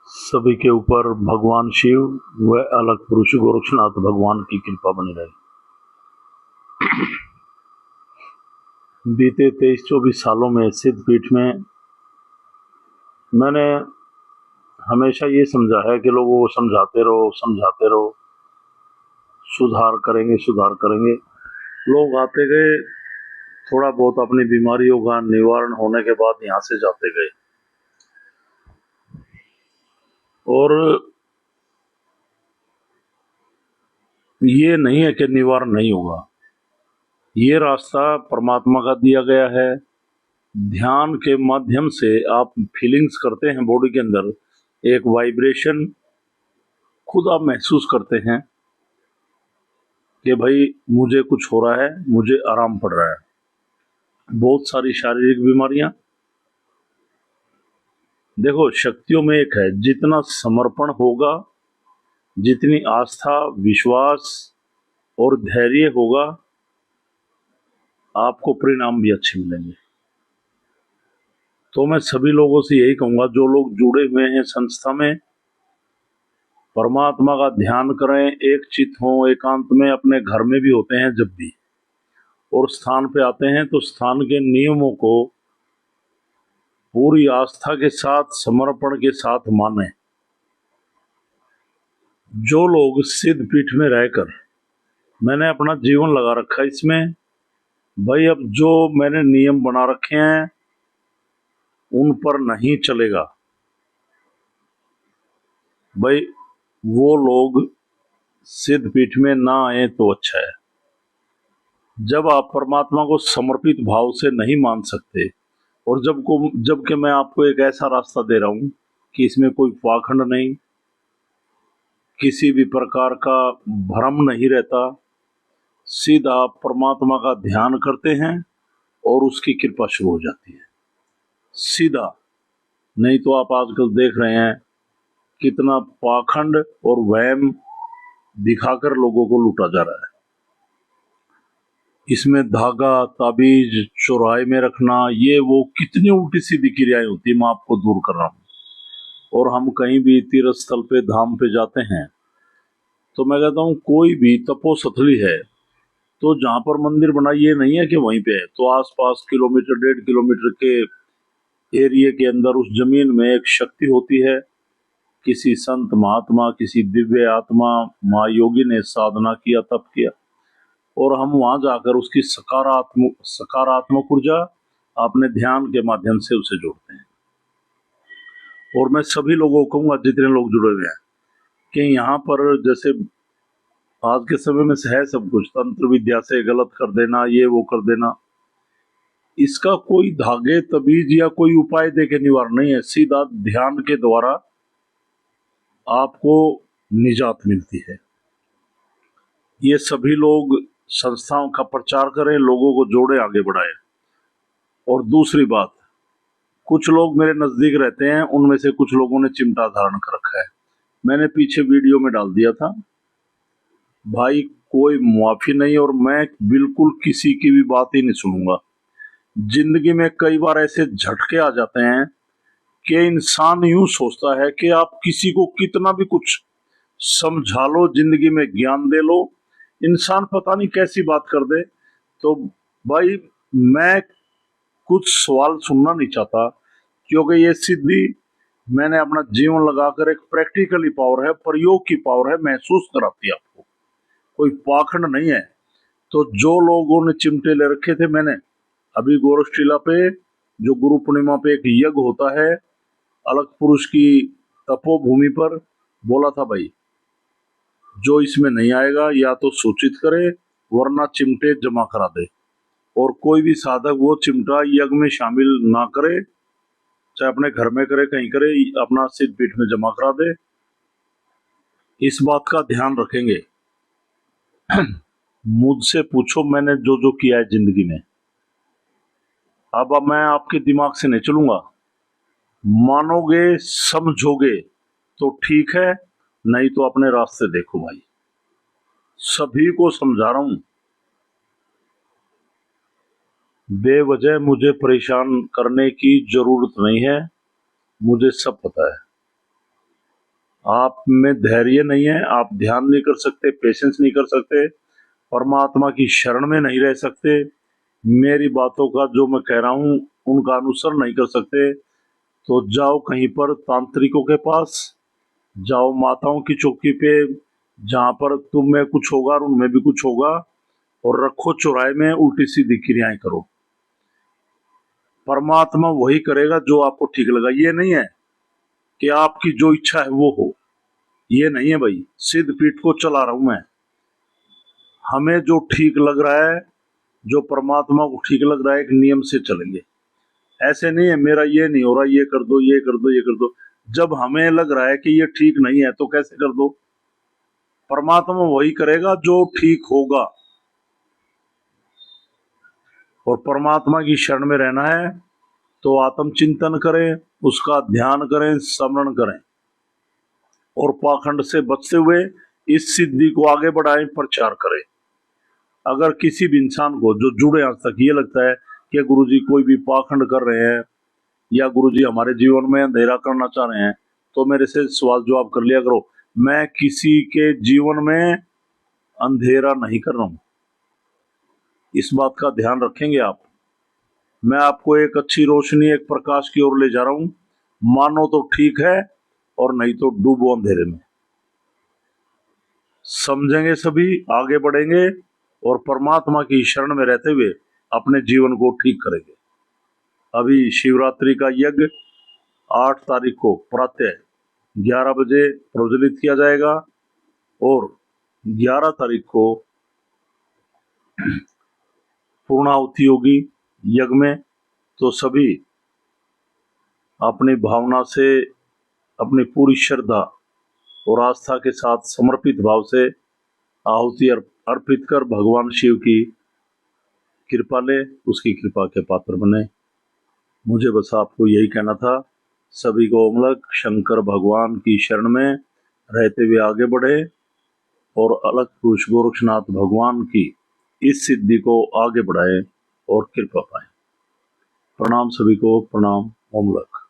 सभी के ऊपर भगवान शिव व अलग पुरुष गोरक्षनाथ भगवान की कृपा बनी रहे। बीते 23-24 सालों में सिद्धपीठ में मैंने हमेशा ये समझा है कि लोगों को समझाते रहो, सुधार करेंगे। लोग आते गए, थोड़ा बहुत अपनी बीमारियों का निवारण होने के बाद यहाँ से जाते गए। और ये नहीं है कि निवारण नहीं होगा। ये रास्ता परमात्मा का दिया गया है। ध्यान के माध्यम से आप फीलिंग्स करते हैं, बॉडी के अंदर एक वाइब्रेशन खुद आप महसूस करते हैं कि भाई मुझे कुछ हो रहा है, मुझे आराम पड़ रहा है। बहुत सारी शारीरिक बीमारियां, देखो शक्तियों में एक है, जितना समर्पण होगा, जितनी आस्था, विश्वास और धैर्य होगा, आपको परिणाम भी अच्छे मिलेंगे। तो मैं सभी लोगों से यही कहूंगा, जो लोग जुड़े हुए हैं संस्था में, परमात्मा का ध्यान करें, एक चित्त हो, एकांत में, अपने घर में भी होते हैं जब भी, और स्थान पे आते हैं तो स्थान के नियमों को पूरी आस्था के साथ, समर्पण के साथ माने। जो लोग सिद्ध पीठ में रहकर, मैंने अपना जीवन लगा रखा है इसमें, भाई अब जो मैंने नियम बना रखे हैं उन पर नहीं चलेगा, भाई वो लोग सिद्ध पीठ में ना आए तो अच्छा है। जब आप परमात्मा को समर्पित भाव से नहीं मान सकते, और जबकि मैं आपको एक ऐसा रास्ता दे रहा हूं कि इसमें कोई पाखंड नहीं, किसी भी प्रकार का भ्रम नहीं रहता, सीधा आप परमात्मा का ध्यान करते हैं और उसकी कृपा शुरू हो जाती है सीधा। नहीं तो आप आजकल देख रहे हैं कितना पाखंड और वहम दिखाकर लोगों को लूटा जा रहा है। इसमें धागा, ताबीज चौराहे में रखना, ये वो कितनी उल्टी सीधी क्रियाएं होती है, मैं आपको दूर कर रहा हूं। और हम कहीं भी तीर्थ स्थल पे, धाम पे जाते हैं तो मैं कहता हूं, कोई भी तपोस्थली है तो जहां पर मंदिर बना, ये नहीं है कि वहीं पे है, तो आसपास किलोमीटर, 1.5 किलोमीटर के एरिया के अंदर उस जमीन में एक शक्ति होती है। किसी संत महात्मा, किसी दिव्य आत्मा, माँ योगी ने साधना किया, तप किया, और हम वहां जाकर उसकी सकारात्मक ऊर्जा अपने ध्यान के माध्यम से उसे जोड़ते हैं। और मैं सभी लोगों को कहूंगा, जितने लोग जुड़े हुए हैं, कि यहाँ पर जैसे आज के समय में है सब कुछ, तंत्र विद्या से गलत कर देना, ये वो कर देना, इसका कोई धागे, तबीज या कोई उपाय देके निवारण नहीं है। सीधा ध्यान के द्वारा आपको निजात मिलती है। ये सभी लोग संस्थाओं का प्रचार करें, लोगों को जोड़े, आगे बढ़ाए। और दूसरी बात, कुछ लोग मेरे नजदीक रहते हैं, उनमें से कुछ लोगों ने चिमटा धारण कर रखा है। मैंने पीछे वीडियो में डाल दिया था, भाई कोई मुआफी नहीं, और मैं बिल्कुल किसी की भी बात ही नहीं सुनूंगा। जिंदगी में कई बार ऐसे झटके आ जाते हैं कि इंसान यूं सोचता है कि आप किसी को कितना भी कुछ समझा लो, जिंदगी में ज्ञान दे लो, इंसान पता नहीं कैसी बात कर दे। तो भाई मैं कुछ सवाल सुनना नहीं चाहता, क्योंकि ये सिद्धि मैंने अपना जीवन लगाकर, एक प्रैक्टिकली पावर है, प्रयोग की पावर है, महसूस कराती है आपको, कोई पाखंड नहीं है। तो जो लोगों ने चिमटे ले रखे थे, मैंने अभी गोरखटीला पे, जो गुरु पूर्णिमा पे एक यज्ञ होता है अलग पुरुष की तपोभूमि पर, बोला था भाई जो इसमें नहीं आएगा या तो सूचित करे, वरना चिमटे जमा करा दे। और कोई भी साधक वो चिमटा यज्ञ में शामिल ना करे, चाहे अपने घर में करे, कहीं करे, अपना सिद्ध पीठ में जमा करा दे। इस बात का ध्यान रखेंगे। मुझसे पूछो मैंने जो जो किया है जिंदगी में, अब मैं आपके दिमाग से नहीं चलूंगा। मानोगे, समझोगे तो ठीक है, नहीं तो अपने रास्ते देखो भाई। सभी को समझा रहा हूं, बेवजह मुझे परेशान करने की जरूरत नहीं है, मुझे सब पता है। आप में धैर्य नहीं है, आप ध्यान नहीं कर सकते, पेशेंस नहीं कर सकते, परमात्मा की शरण में नहीं रह सकते, मेरी बातों का जो मैं कह रहा हूं उनका अनुसरण नहीं कर सकते, तो जाओ कहीं पर तांत्रिकों के पास, जाओ माताओं की चौकी पे, जहां पर तुम में कुछ होगा और उनमें भी कुछ होगा, और रखो चौराहे में उल्टी सीधी क्रियाएं करो। परमात्मा वही करेगा जो आपको ठीक लगा। ये नहीं है कि आपकी जो इच्छा है वो हो, ये नहीं है भाई, सिद्ध पीठ को चला रहा हूं मैं। हमें जो ठीक लग रहा है, जो परमात्मा को ठीक लग रहा है, एक नियम से चलेंगे। ऐसे नहीं है मेरा ये नहीं हो रहा, ये कर दो, ये कर दो, ये कर दो। जब हमें लग रहा है कि ये ठीक नहीं है तो कैसे कर दो? परमात्मा वही करेगा जो ठीक होगा। और परमात्मा की शरण में रहना है तो आत्मचिंतन करें, उसका ध्यान करें, स्मरण करें, और पाखंड से बचते हुए इस सिद्धि को आगे बढ़ाएं, प्रचार करें। अगर किसी भी इंसान को जो जुड़े आज तक ये लगता है कि गुरुजी कोई भी पाखंड कर रहे हैं या गुरुजी हमारे जीवन में अंधेरा करना चाह रहे हैं, तो मेरे से सवाल जवाब कर लिया करो। मैं किसी के जीवन में अंधेरा नहीं कर रहा हूं, इस बात का ध्यान रखेंगे आप। मैं आपको एक अच्छी रोशनी, एक प्रकाश की ओर ले जा रहा हूं। मानो तो ठीक है, और नहीं तो डूबो अंधेरे में। समझेंगे सभी, आगे बढ़ेंगे और परमात्मा की शरण में रहते हुए अपने जीवन को ठीक करेंगे। अभी शिवरात्रि का यज्ञ 8 तारीख को प्रातः 11 बजे प्रज्वलित किया जाएगा, और 11 तारीख को पूर्णाहुति होगी यज्ञ में। तो सभी अपनी भावना से, अपनी पूरी श्रद्धा और आस्था के साथ समर्पित भाव से आहुति अर्पित कर भगवान शिव की कृपा ले, उसकी कृपा के पात्र बने। मुझे बस आपको यही कहना था। सभी को अमलक शंकर भगवान की शरण में रहते हुए आगे बढ़े और अलग पुरुष गोरक्षनाथ भगवान की इस सिद्धि को आगे बढ़ाए और कृपा पाए। प्रणाम सभी को, प्रणाम। अमलक।